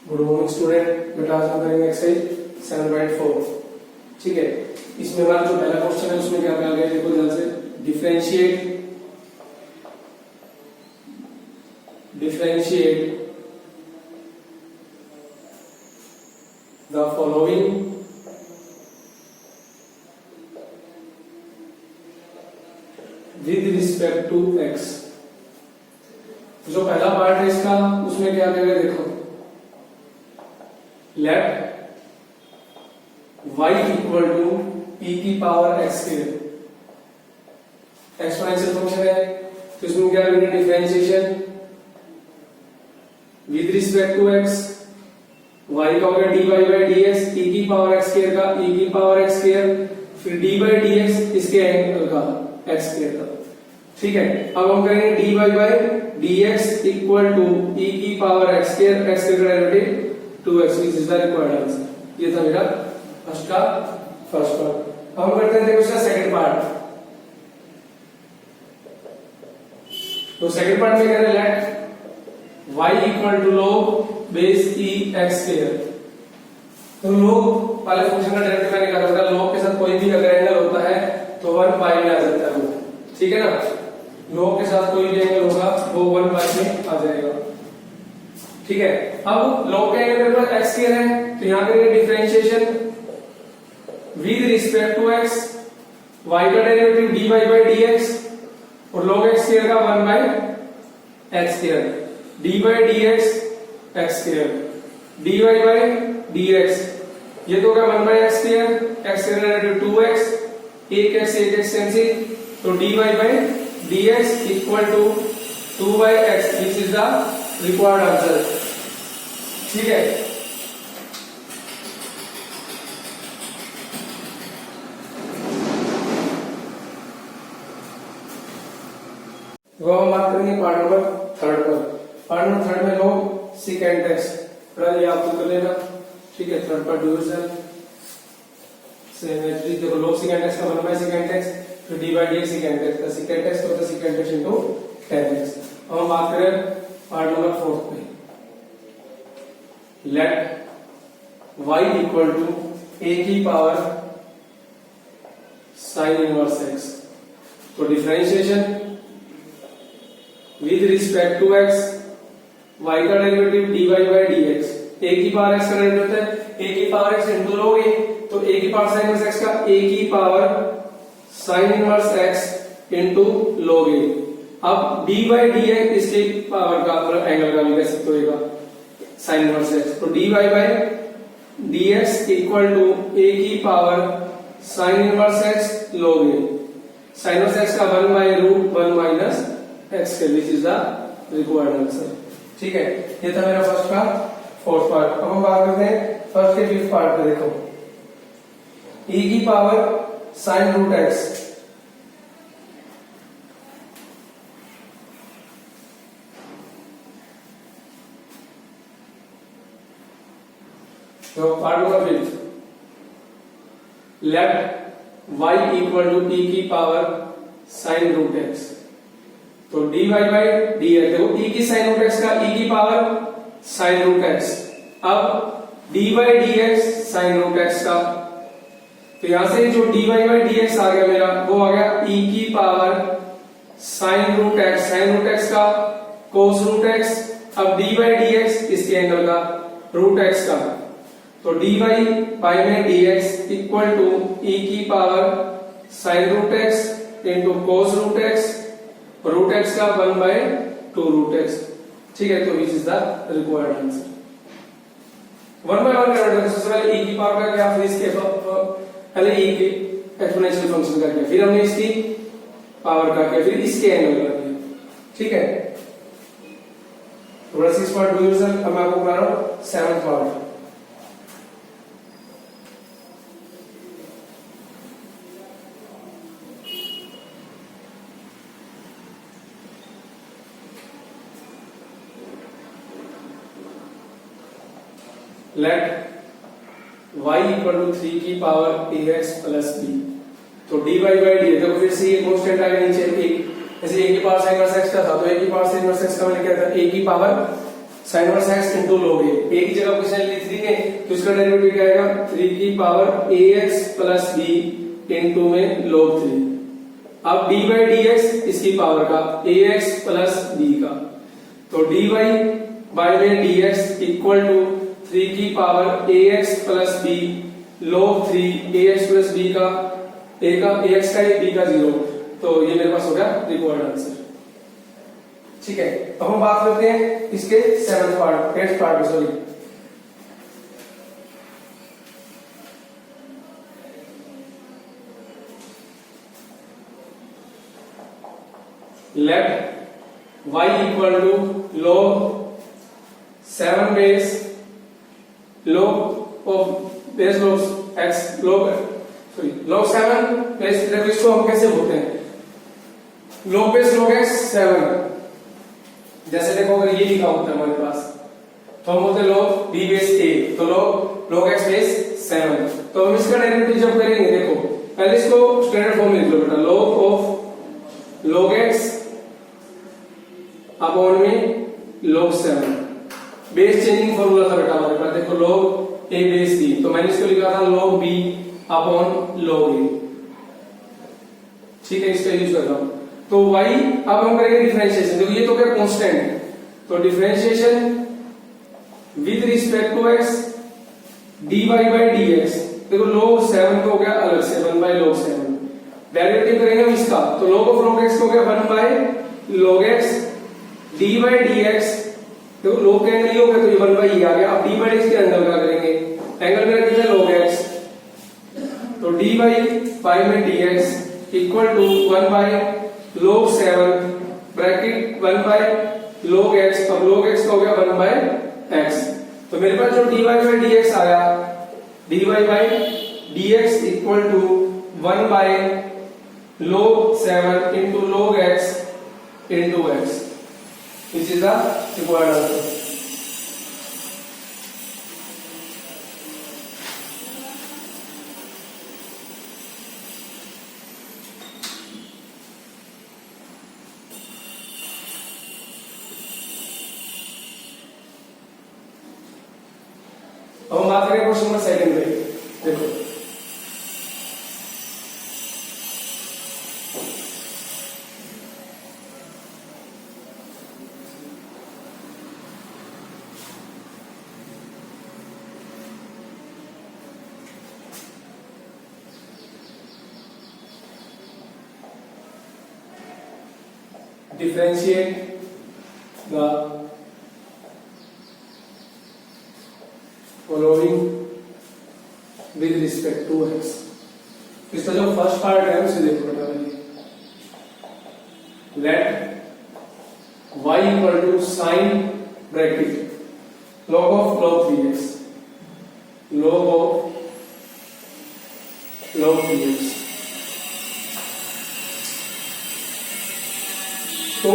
Good morning student, बेटा आज हम करेंगे एक्सरसाइज 7.4। ठीक है, इसमें हमारा जो पहला क्वेश्चन है उसमें क्या कहा गया, देखो ध्यान से। Differentiate the following with respect to x. जो पहला पार्ट है इसका, उसमें क्या कहेगा, देखो let y equal to e की power x square. Exponential function है तो इसमें क्या करेंगे, differentiation with respect to x। y का होगा dy बाई dx, e की पावर x स्क्वायर का e की पावर x स्क्वायर, फिर d बाई dx इसके एंगल का x स्क्वायर का। ठीक है, अब हम करेंगे dy by dx equal to e की power x square, x square का derivative 2x, which is the required answer। ये था मेरा फर्स्ट पार्ट। अब हम करते हैं देखो इसका सेकंड पार्ट। तो सेकंड पार्ट में कह रहे हैं let y equal to log base e x square. तो log वाले फंक्शन का डेरिवेटिव मैंने कहा था, log के साथ कोई भी अगर एंगल होता है तो 1 बाई में आ जाता है वो। ठीक है ना, log के साथ कोई भी एंगल होगा वो 1 बाई में आ जाएगा। ठीक है, अब log का एंगल मेरे पास x स्क्वायर है तो यहां करेंगे differentiation with respect to x, y का डेरिवेटिव dy बाई dx और log x स्क्वायर का 1 by x square, d by dx x square, dy by dx ये तो होगा 1 by x square, x square का डेरिवेटिव 2x, 1x कैंसिल, तो dy by dx equal to 2 by x, which is the required answer. ठीक है, वो हम बात करेंगे पार्ट नंबर थर्ड पर। पार्ट नंबर थर्ड में लोग सेकेंड एक्स, ये आप तो कर लेना। ठीक है, थर्ड पार्ट डिवीजन सिमेट्री। देखो लोग सेकेंड एक्स का 1 बाई सेकेंड एक्स, फिर D by D second x का सेकेंड एक्स होता है second x into tan x। अब हम बात करें पार्ट नंबर फोर्थ में, let y equal to a की पावर साइन इनवर्स x। तो differentiation with respect to x, y का derivative dy by dx, a की पावर x का डेरिवेटिव होता है a की power x into log a, तो a की पावर साइन इनवर्स x का a की power sine inverse x into log a। अब d बाई dx इसके पावर का मतलब एंगल का भी कह सकते हो साइन इनवर्स x, तो dy by dx equal to a की power sine inverse x log a। Sine inverse x का 1 बाई रूट 1 माइनस x के, which is the required answer. ठीक है, ये था मेरा फर्स्ट का फोर्थ पार्ट। अब हम बात करते हैं फर्स्ट के फिफ्थ पार्ट पे। देखो e की पावर साइन रूट x, तो part number fifth, let y equal to e की पावर साइन रूट x। तो dy बाई dx, देखो e की साइन रूट x का e की पावर साइन रूट x, अब dy by dx sine root x का, तो यहां से जो dy बाई dx आ गया मेरा, वो आ गया e की power sine root x, sine root x का cos रूट x, अब dy बाई dx इसके एंगल का रूट x का, तो dy बाई में dx इक्वल टू e की power sine root x into cos root x, root x का 1 by 2 root x। ठीक है, तो विच is the required answer. 1 by 1 करना, सबसे पहले e की पावर का क्या, फिर इसके पहले e के एक्सपोनेंशियल फंक्शन का क्या, फिर हमने इसकी पावर का क्या, फिर इसके एंगल का क्या। ठीक है, तो 6 पार्ट डिवीजन। अब मैं आपको बता रहा हूं 7th part. Let y equal to 3 की पावर ax प्लस b। तो dy बाई डी, देखो फिर से ये कांस्टेंट आएगा नीचे, एक जैसे a की पावर साइन इनवर्स x का था, तो a की पावर साइन इनवर्स x का मैंने क्या था, a की power sine inverse x into log a, a की जगह जगह क्वेश्चन ली 3 ने तो इसका डेरिवेटिव क्या आएगा 3 की power ax plus b into में log 3। अब dy dx इसकी पावर का ax प्लस b का, तो dy बाय में dx इक्वल टू 3 की power ax plus b log 3 ax plus b का a का ax का b का 0। तो ये मेरे पास हो गया रिक्वायर्ड आंसर। ठीक है, अब हम बात करते हैं इसके 7th पार्ट 8th पार्ट में, sorry. Let y equal to log 7 base log of base log x log sorry log 7 base, देखो इसको हम कैसे बोलते हैं log बेस log x 7। जैसे देखो अगर ये लिखा होता है हमारे पास तो हम बोलते हैं log b बेस a, तो log x बेस 7। तो हम इसका डेरिवेटिव जब करेंगे, देखो पहले इसको स्टैंडर्ड फॉर्म में लिख लो बेटा, log of log x upon में log 7। बेस चेंजिंग फॉर्मूला था बेटा हमारे पास, देखो log a बेस b, तो मैंने इसको लिखा था log b upon log a। ठीक है, इसका यूज कर रहा हूं। तो y अब हम करेंगे डिफरेंशिएशन, देखो ये तो क्या कांस्टेंट है, तो differentiation with respect to x dy by dx, देखो log 7 को हो गया अलग से 1 बाय log 7। डेरिवेटिव करेंगे हम इसका, तो log ऑफ log x को हो गया 1 by log x dy by dx, देखो log का एंगल ये हो गया तो ये 1 बाय ये आ गया। अब dy बाय dx के अंदर क्या करेंगे, एंगल में रखेंगे log x, तो dy बाय में dx equal to 1 by log 7 bracket 1 by log x, अब log x का हो गया 1 बाय x। तो मेरे पास जो dy बाय dx आया, dy by dx equal to 1 by log 7 into log x into x, which is the required answer। अब हम बात करें क्वेश्चन नंबर 2 पे, देखो differentiate the following with respect to x। इसका जो फर्स्ट पार्ट है उसे देखो बेटा, let y equal to sine bracket log of log 3x, log of log 3x। तो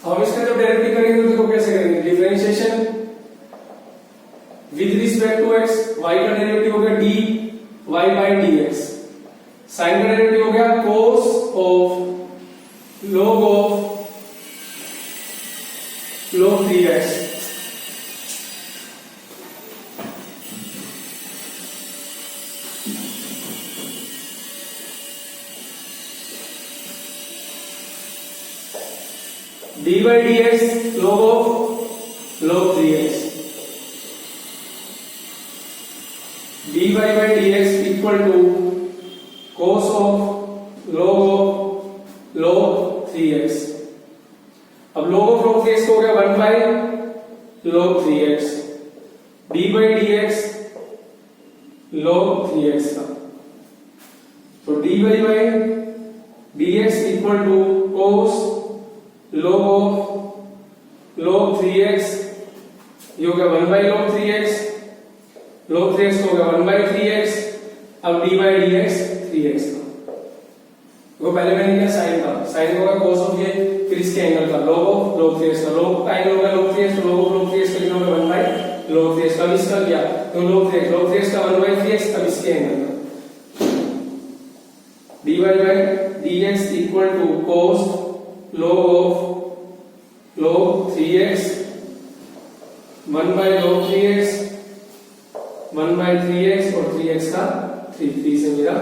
हम इसका जब डेरिवेटिव करेंगे तो देखो कैसे करेंगे, differentiation with respect to x, y का डेरिवेटिव हो गया dy बाय dx, साइन का डेरिवेटिव हो गया cos of log of log 3x, dy by dx log of log 3x, dy by dx equal to cos of log 3x। अब log of log 3x हो गया 1 by log 3x, dy by dx log 3x का, तो dy by dx equal to cos log of log 3x, ये हो गया 1 by log 3x, log 3x हो गया 1 by 3x, अब dy by dx 3x का। वो पहले मैंने किया साइन का, साइन होगा cos ऑफ ये फिर इसके एंगल का log ऑफ log 3x का log का एंगल होगा log 3x, तो log ऑफ log 3x का कितना होगा 1 by log 3x का। अब इसका क्या, तो log 3x का 1 by 3x। अब इसके एंगल का dy by dx equal to cos log of log 3x 1 by log 3x 1 by 3x और 3x का 3 से मेरा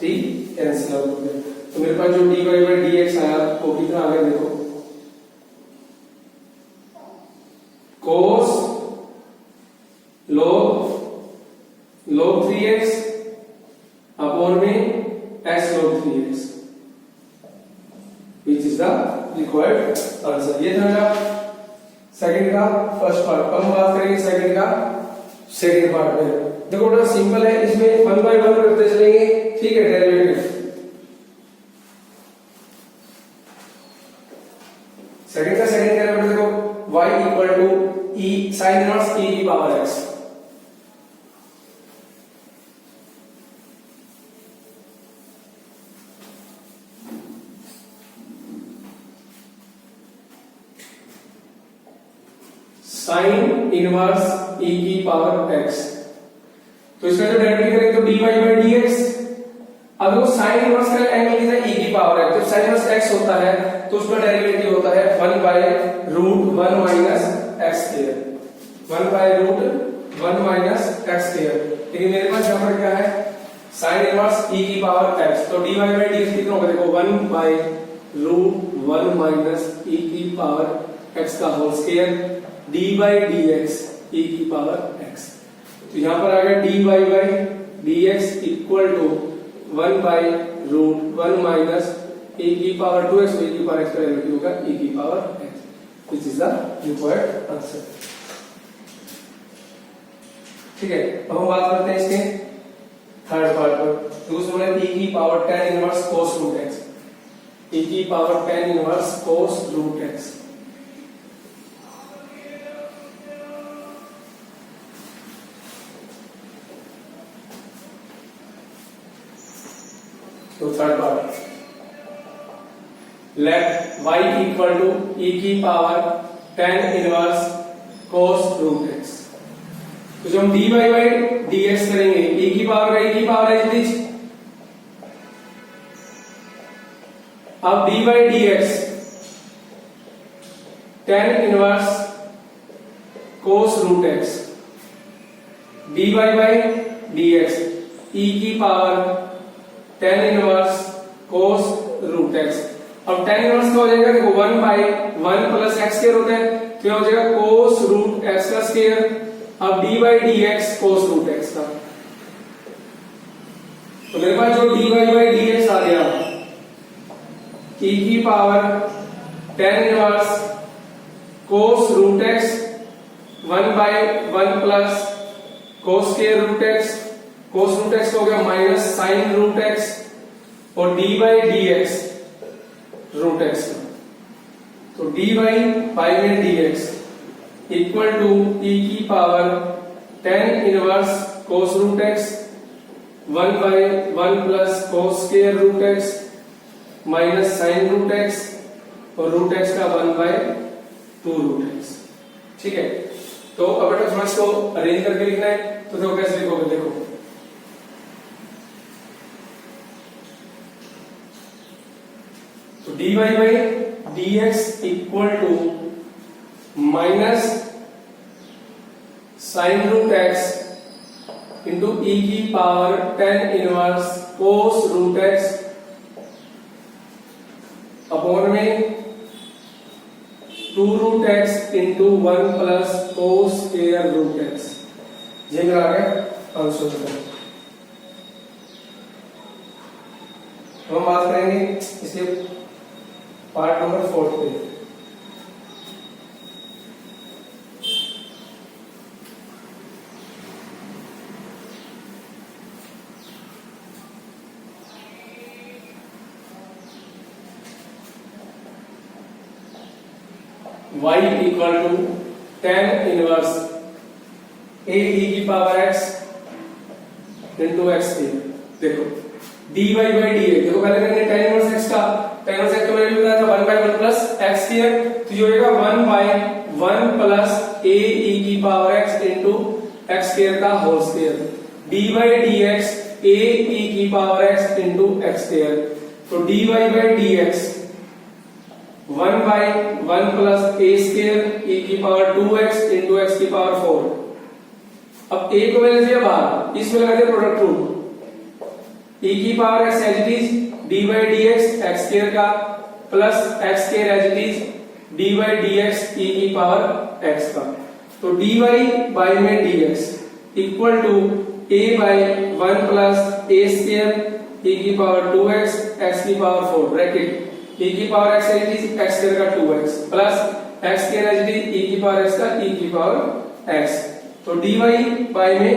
3 कैंसिल आउट हो गया। तो मेरे पास जो dy by dx आया वो कितना आ गया देखो, cos log 3x अपॉन में x log 3x which is the required answer। ये था मेरा सेकंड का फर्स्ट पार्ट। अब हम बात करेंगे सेकंड का सेकंड पार्ट में। देखो बड़ा सिंपल है, इसमें 1 by 1 करते चलेंगे, ठीक है। डेरिवेटिव सेकंड का सेकंड डेरिवेटिव देखो y equal to e sin inverse e की power x। Sine inverse e की पावर x। तो इसका जो डेरिवेटिव करेंगे तो dy by dx। अब वो साइन इनवर्स का एंगल कितना e की पावर x। जब साइन इनवर्स x होता है तो उसका डेरिवेटिव होता है 1 by root 1 minus x square, 1 by root 1 minus x square. लेकिन मेरे पास यहां पर क्या है, साइन इनवर्स e की पावर x। तो dy by dx कितना होगा देखो 1 by रूट 1 माइनस e की पावर x का whole square d by dx e की पावर x। तो यहां पर आ गया dy by dx equal to 1 by root 1 minus e की पावर 2x, e की पावर x का डेरिवेटिव होगा e की power x, which is the required answer। ठीक है। अब हम बात करते हैं इसके थर्ड पार्ट पर। तो उसमें e की power tan inverse cos root x, e की power tan inverse cos root x। तो third part, let y equal to e की power tan inverse cos root x। तो जब हम dy by dx करेंगे, e की power है please. अब d by dx tan inverse cos root x, dy by dx e की power tan inverse cos root x। अब tan इनवर्स क्या हो जाएगा देखो 1 by 1 प्लस x स्क्वायर होता है, तो क्या हो जाएगा cos रूट x का स्क्वायर। अब d by dx cos root x का। तो मेरे पास जो dy by dx आ गया e की power tan inverse cos root x 1 by 1 plus cos square root x। cos root x हो गया माइनस साइन रूट x और d by dx root x का। तो dy by में dx इक्वल टू e की power tan inverse cos root x 1 by 1 plus cos square root x minus sine root x और root x का 1 by 2 root x। ठीक है। तो अब बेटा थोड़ा इसको अरेंज करके लिखना है, तो देखो कैसे लिखोगे, देखो तो dy by dx equal to minus sine root x इंटू e की power tan inverse cos root x upon में 2 रूट x इंटू 1 plus cos square root x। ये मेरा आ गया आंसर। हम बात करेंगे इसके पार्ट नंबर 4 पे। y equal to tan inverse a e की पावर x इंटू x। देखो dy by dx, देखो पहले करेंगे tan इनवर्स x का, टेन से तो मैंने बताया था 1 by 1 plus x स्क्वायर, तो ये होगा 1 by 1 plus a e की power x into x square का whole square, dy dx a e की power x into x square, तो dy by dx 1 by 1 plus a square e की power 2x into x की power 4। अब a को मैंने दिया बाहर, इसमें लगा दिया प्रोडक्ट रूल, e की power x as it is dy dx x square का plus x square as it is dy dx e की पावर x का, तो dy बाय में dx equal to a by 1 plus a square e की power 2x x की power 4 bracket e की power x as it is x square का 2x plus x square as it is e की power x का e की power x, तो dy by में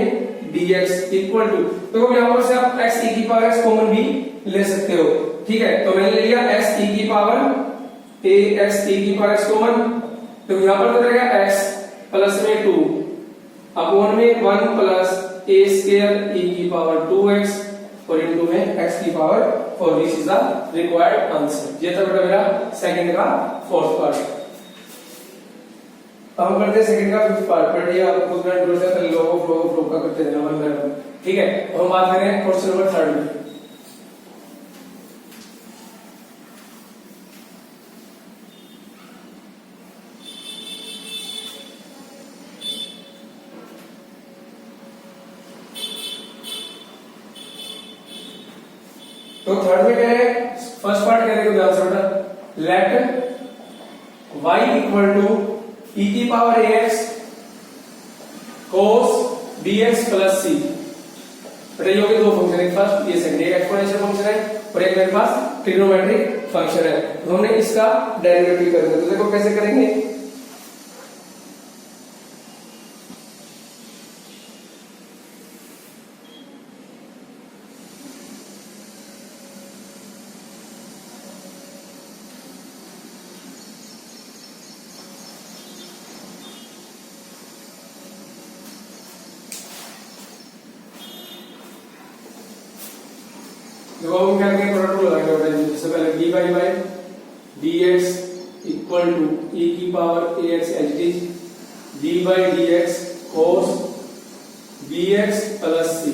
dx equal to, तो यहां पर से आप x e की पावर x कॉमन भी ले सकते हो, ठीक है। तो मैंने ले लिया x e की पावर a x e की पावर x कॉमन, तो यहां पर तो रहेगा x प्लस में 2 अपॉन में 1 प्लस a स्क्वायर e की पावर 2x और इनटू में x की power 4। This is the required answer. ये था बेटा मेरा सेकंड का फोर्थ पार्ट। अब हम करते हैं सेकंड का फिफ्थ पार्ट, बट ये आपको खुद में ढूंढ सकते हैं, लोगों फ्लो का करते रहना मन करना, ठीक है। अब हम बात करें क्वेश्चन नंबर 3 में। तो थर्ड में कह रहे हैं, फर्स्ट पार्ट कह रहे हैं ध्यान से बेटा, let y equal to e की power ax cos bx plus c। बेटा ये हो गए दो फंक्शन, एक फर्स्ट ये सेकंड, एक एक्सपोनेंशियल फंक्शन है और एक मेरे पास ट्रिग्नोमेट्रिक फंक्शन है, तो हमने इसका डेरिवेटिव करेंगे। तो देखो कैसे करेंगे, देखो हम क्या करेंगे, प्रोडक्ट रूल लगाएंगे बेटा। जैसे पहले dy by dx equal to e की power ax as it is dy dx cos bx plus c,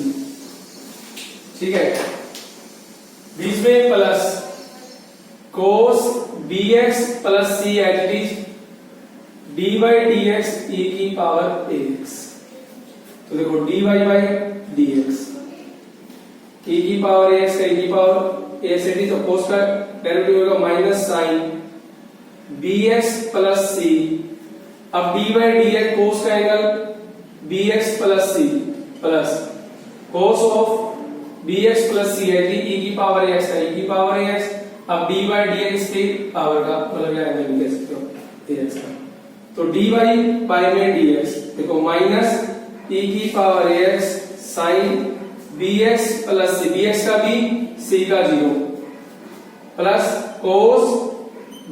ठीक है। बीच में plus cos bx plus c as it is dy dx e की पावर ax, तो देखो dy बाय dx e की power ax का e की पावर ax है, तो cos का डेरिवेटिव होगा minus sine bx plus c। अब dy dx cos का angle bx plus c plus cos of bx plus c है e की पावर ax का e की पावर ax। अब dy dx इसकी पावर का मतलब क्या एंगल कह सकते हो ax का, तो dy बाय में dx देखो माइनस e की power ax sine bx plus c, bx का b c का 0 plus cos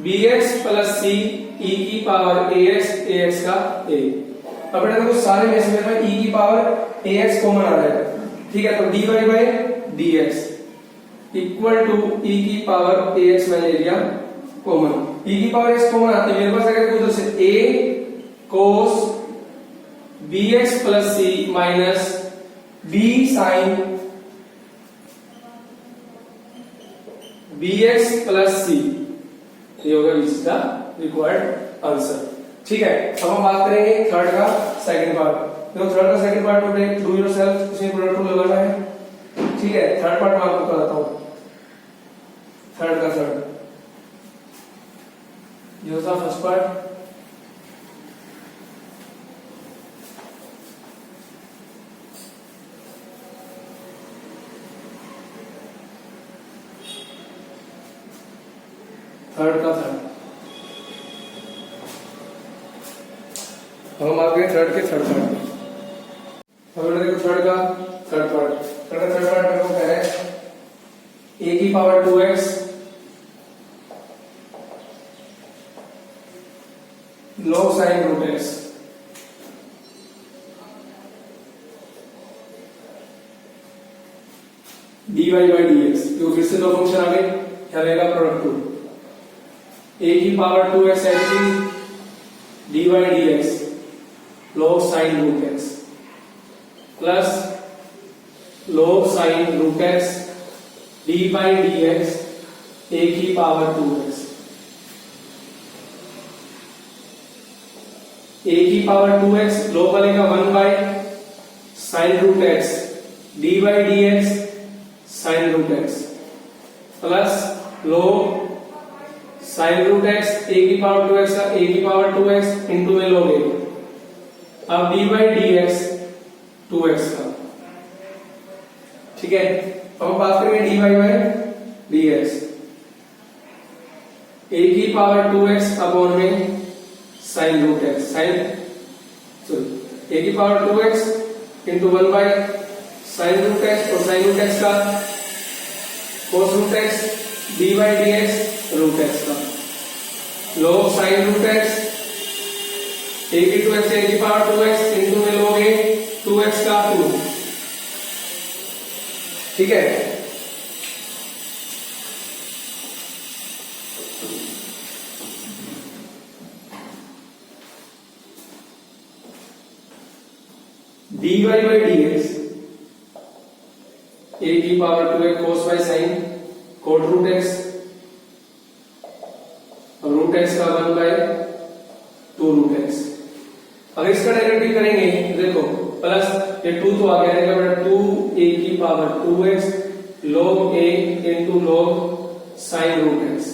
bx plus c e की पावर ax ax का a। अब बेटा देखो सारे में से मेरे पास e की पावर ax कॉमन आ रहा है, ठीक है। तो dy by dx equal to e की पावर ax मैंने ले लिया कॉमन, e की पावर x कॉमन आती है मेरे पास, अगर उधर से a cos bx plus c minus b sine bx plus c, ये होगा इसका रिक्वायर्ड आंसर, ठीक है। अब हम बात करेंगे थर्ड का सेकंड पार्ट। देखो थर्ड का सेकंड पार्ट में डू योरसेल्फ, उसमें प्रोडक्ट रूल लगाना है, ठीक है। थर्ड पार्ट मैं आपको बताता हूं, थर्ड का थर्ड ये होता फर्स्ट पार्ट, थर्ड का थर्ड। हम आ गए थर्ड के थर्ड पार्ट। अब देखो थर्ड का थर्ड पार्ट, थर्ड पार्ट में कह रहे हैं a की power 2x log sin root x dy by dx, तो फिर से दो फंक्शन आ गए, क्या रहेगा प्रोडक्ट रूल। ए की power 2x as it is d by d x log sin root x plus log sin root x d by dx a की power 2x a की पावर 2x log वाले का 1 by sin root x d by dx sin root x plus log sin root x a की power 2x का a की power 2x into में log a। अब d by dx 2x का, ठीक है। अब हम बात करेंगे dy by dx a की पावर 2x अपॉन में sin root x sin sorry a की power 2x into 1 by sin root x और sin root x का cos root x d by dx root x का log sin root x a की 2x a की power 2x into में log a 2x का 2, ठीक है। dy by dx a की power 2x cos by sin cot root x और root x का 1 by 2 root x। अगर इसका डेरिवेटिव करेंगे देखो प्लस ये 2 तो आ गया रहेगा 2a की power 2x log a into log sin root x।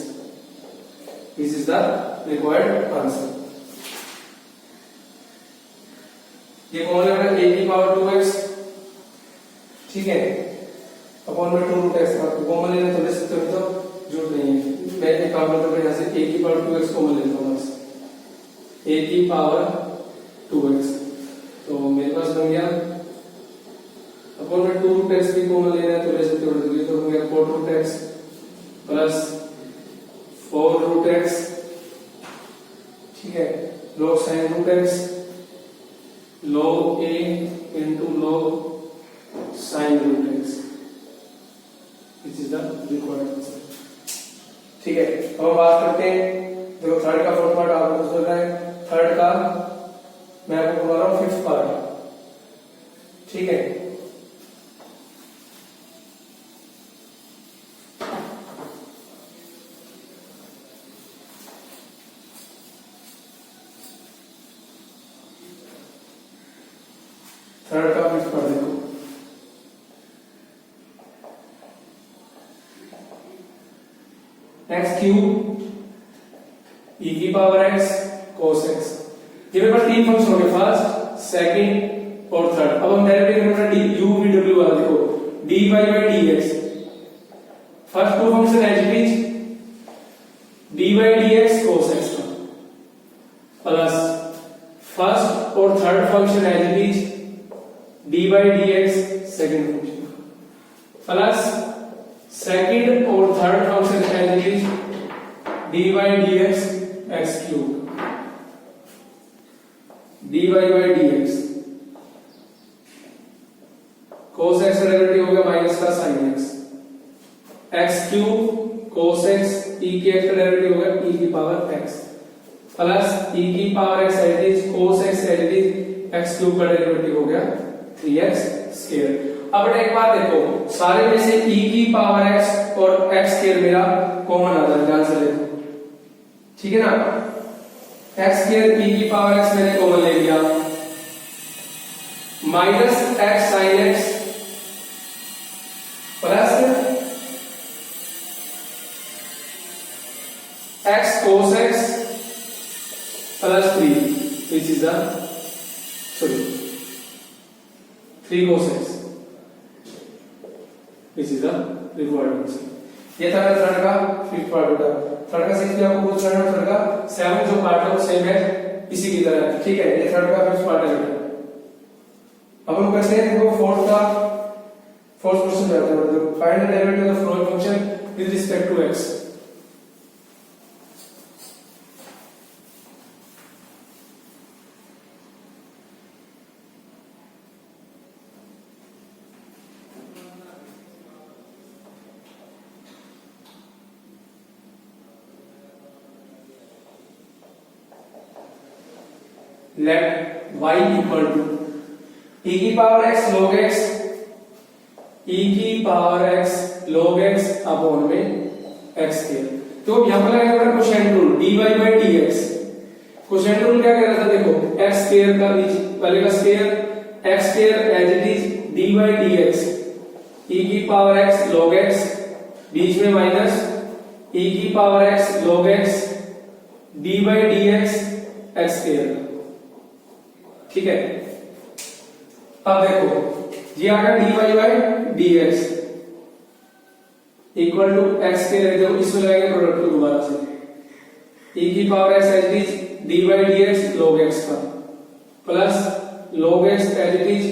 This is the required answer. ये कौन है बेटा a की पावर 2x, ठीक है, अपॉन में 2 root x का कॉमन लेना तो ले सकते हो, तो झूठ नहीं है। मैं एक काम करता हूं यहां से a की पावर 2x कॉमन लेता हूं बस a की पावर 2x, तो मेरे पास बन गया अपॉन में 2 root x भी कॉमन लेना है तो ले सकते हो, तो हो गया 4 root x plus 4 root x, ठीक है, log sin root x log a into log sin root x, this is the required answer, ठीक है। अब हम बात करते हैं, देखो थर्ड का फोर्थ पार्ट आपको समझ रहा है, थर्ड का मैं आपको बता रहा हूं फिफ्थ पार्ट, ठीक है। थर्ड का फिफ्थ पार्ट देखो, एक्स क्यूब ई की पावर एक्स कोस एक्स। ये मेरे पास 3 फंक्शन हो गए, फर्स्ट सेकंड और थर्ड। अब हम डेरिवेटिव करेंगे डी यू वी डब्ल्यू वाला, देखो dy by dx first 2 function as it is dy dx cos x का प्लस फर्स्ट और third function as it is dy dx second function का plus second और third function as it is dy dx x cube dy by dx cos x का derivative हो गया minus का sin x, x cube cos x e के x का derivative हो गया e की पावर x प्लस e की power x as it is cos x as it is x cube का डेरिवेटिव हो गया 3x स्क्वायर। अब एक बात देखो, सारे में से e की पावर x और x स्क्वायर मेरा कॉमन आता है, ध्यान से देखो, ठीक है ना। x स्क्वायर e की पावर x मैंने कॉमन ले लिया minus x sin x plus x cos x plus 3 which is the sorry 3 cos x which is the required answer. ये था थर्ड का फिफ्थ पार्ट होता है। थर्ड का सिक्स भी आपको पूछ रहा है, थर्ड का सेवन जो पार्ट है वो सेम है इसी की तरह, ठीक है। ये थर्ड का फिफ्थ पार्ट है। अब हम करते हैं देखो फोर्थ का, फोर्थ क्वेश्चन जाते हैं, find the derivative of the following function with respect to x। Let y equal to e की power x log x, e की power x log x upon में x स्क्वायर। तो यहां पर लगेगा हमारा quotient rule dy by dx। Quotient rule क्या कह रहा था, देखो x स्क्वायर का पहले का square x square as it is dy dx, e की पावर x log x, बीच में माइनस e की power x log x dy dx x square. ठीक है, अब देखो ये आ गया dy by dx equal to x square, देखो इसमें लगाएंगे प्रोडक्ट को दोबारा से, e की power x as it is dy dx log x का plus log x as it is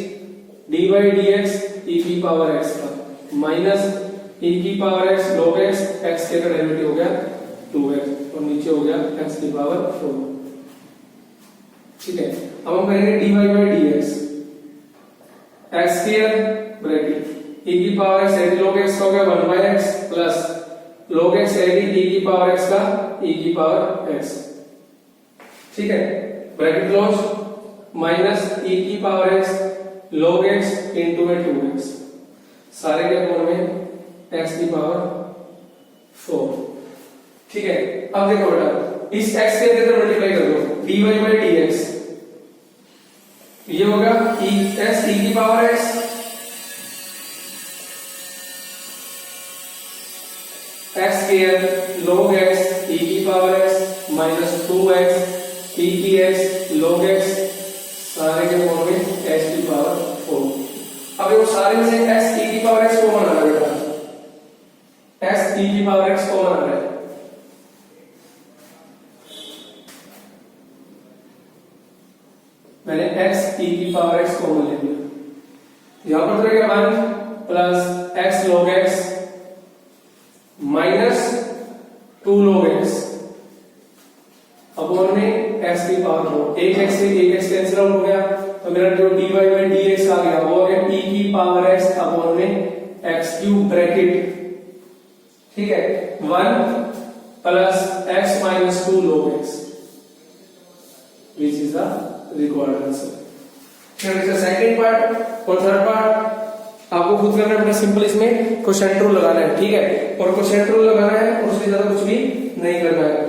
dy dx e की पावर x का माइनस e की power x log x x के का डेरिवेटिव हो गया 2x और नीचे हो गया x की पावर 4। ठीक है, अब हम करेंगे dy by dx x square bracket e की power x add log x हो गया 1 by x plus log x add e की पावर x का e की पावर x। ठीक है, ब्रैकेट क्लोज माइनस e की power x log x into में 2x, सारे के कोण में x की पावर 4। ठीक है, अब देखो बेटा इस x के अंदर मल्टीप्लाई कर दो dy by dx, ये होगा x e की power x x square log x e की power x minus 2x e की x log x, सारे के कोण में x की पावर 4। अब ये सारे में से x e की पावर x कॉमन आ रहा है बेटा, x e की पावर x कॉमन आ रहा है, मैंने x e की पावर x कॉमन ले लिया, यहां पर रहेगा 1 plus x log x minus 2 log x upon में x की पावर 4। एक x से एक x कैंसिल आउट हो गया, तो मेरा जो dy by dx आ गया वो हो गया e की पावर x अपॉन में x क्यूब ब्रैकेट। ठीक है, 1 plus x minus 2 log x which is the required answer। फिर सेकंड पार्ट और थर्ड पार्ट आपको खुद करना है बेटा, सिंपल इसमें कोशेंट रूल लगाना है। ठीक है, और कोशेंट रूल लगाना है और उससे ज्यादा कुछ भी नहीं करना है।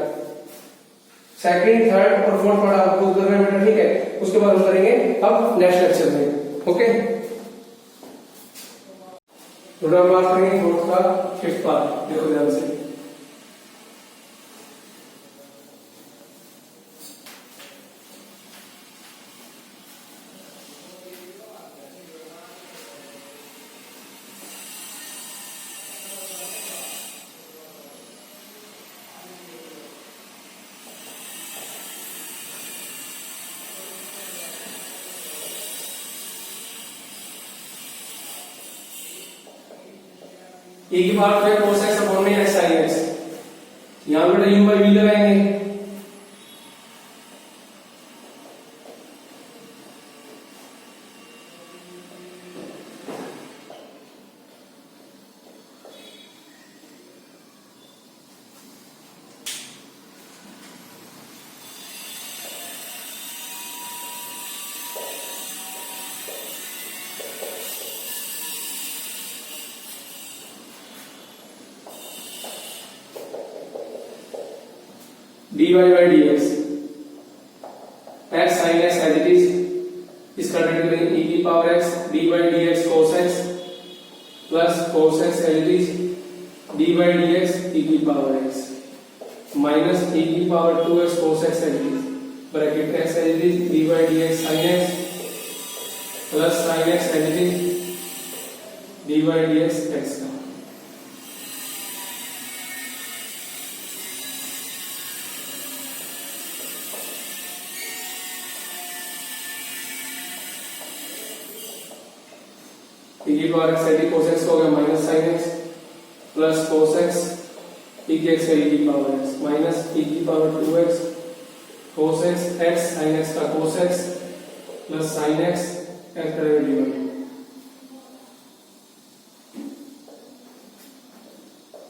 सेकंड थर्ड और फोर्थ पार्ट आपको खुद करना है बेटा। ठीक है, उसके बाद हम करेंगे अब नेक्स्ट लेक्चर में। ओके, थोड़ा बात करेंगे फोर्थ का फिफ्थ पार्ट, देखो ध्यान से। ए की पावर पे cos x अपॉन में sin x, यहां पे u by v लगाएंगे। dy by dx x sin x as it is, इसका डेरिवेटिव e की power x dy dx cos x plus cos x as it is dy dx e की power x minus e की power 2x cos x as it is bracket x as it is dy dx sin x plus sin x as it is dy dx x का। e की power x है cos x हो गया minus sin x plus cos x e की x है e की power x minus e की power 2x cos x x sin x का cos x plus sin x x का derivative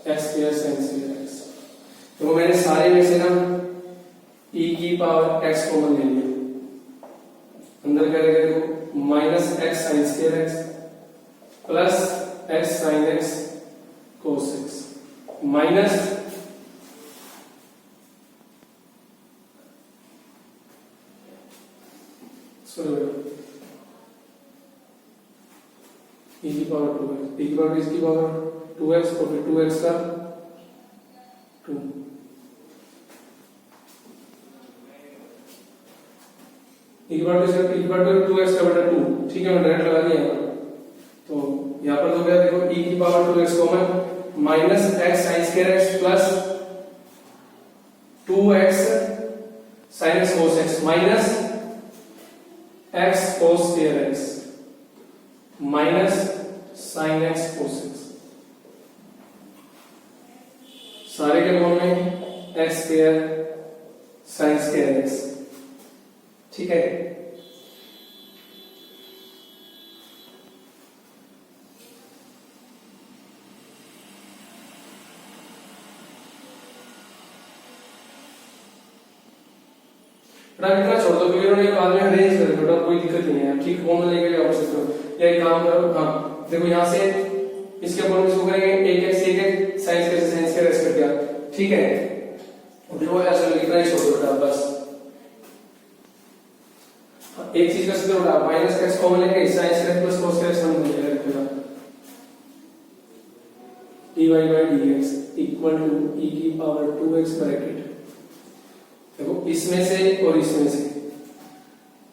x square sin square x। तो मैंने सारे में से ना e की पावर x कॉमन ले लिया, minus x sine square x plus x sine x cos x minus e की पावर 2x, e की पावर इसकी पावर 2x और फिर 2x का 2 e की पावर 2x का बटा 2। ठीक है, मैं डायरेक्ट लगा दिया यहाँ पर। तो यहाँ पर तो क्या देखो e की power 2x common minus x sine square x plus 2x sine x cos x minus x cos square x minus sine x cos x सारे के फॉर्म में x square sine square x। ठीक है, इतना छोड़ दो क्योंकि उन्होंने बाद में अरेंज कर बेटा, कोई दिक्कत नहीं है। ठीक, फॉर्म में लेके आप सकते हो या एक काम करो। हाँ देखो यहाँ से इसके ऊपर इसको करेंगे एक एक्स साइंस के साइंस के रेस कर दिया। ठीक है, देखो ऐसा लिखना ही छोड़ दो बेटा बस। एक चीज कर सकते हो बेटा, माइनस एक्स कॉमन लेके साइंस के प्लस कोस के सम हो जाएगा dy by dx equal to e की पावर 2x ब्रैकेट। देखो इसमें से और इसमें से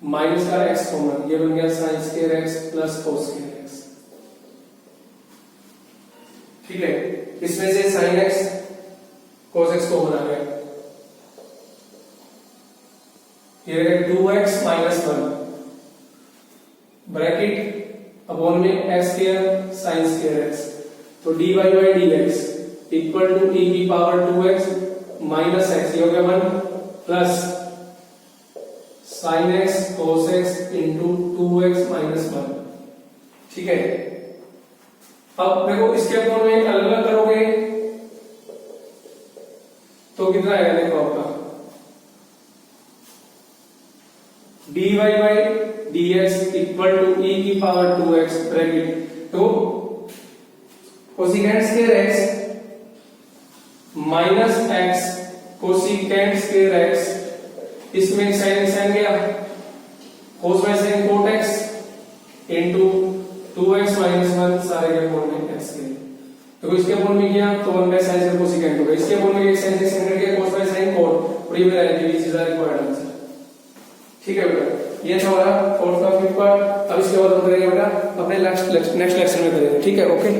माइनस का x कॉमन, ये बन गया sine square x plus cos square x। ठीक है, इसमें से sine x cos x common आ गया, ये रहेगा 2x माइनस 1 ब्रैकेट अपॉन में x square sine square x। तो dy by dx equal to e की पावर 2x माइनस x, ये हो गया 1 plus sine x cos x into 2x minus 1। ठीक है, अब देखो इसके अपॉन में अलग अलग करोगे तो कितना आएगा, देखो आपका dy by dx equal to e की पावर 2x ब्रैकेट। तो cosecant square x minus x cosecant square x, इसमें साइन साइन गया cos by sine cot x into 2x minus 1 सारे के फॉर्म में x के। तो इसके फॉर्म में किया तो 1 बाय साइन से कोसिकेंट होगा, इसके फॉर्म में एक साइन से साइन करके कोस बाय साइन कोट, और ये मेरा ये चीज रिक्वायर्ड आंसर। ठीक है बेटा, ये था हमारा फोर्थ का फिफ्थ पार्ट। अब इसके बाद हम करेंगे बेटा अपने नेक्स्ट लेक्चर में करेंगे। ठीक है, ओके।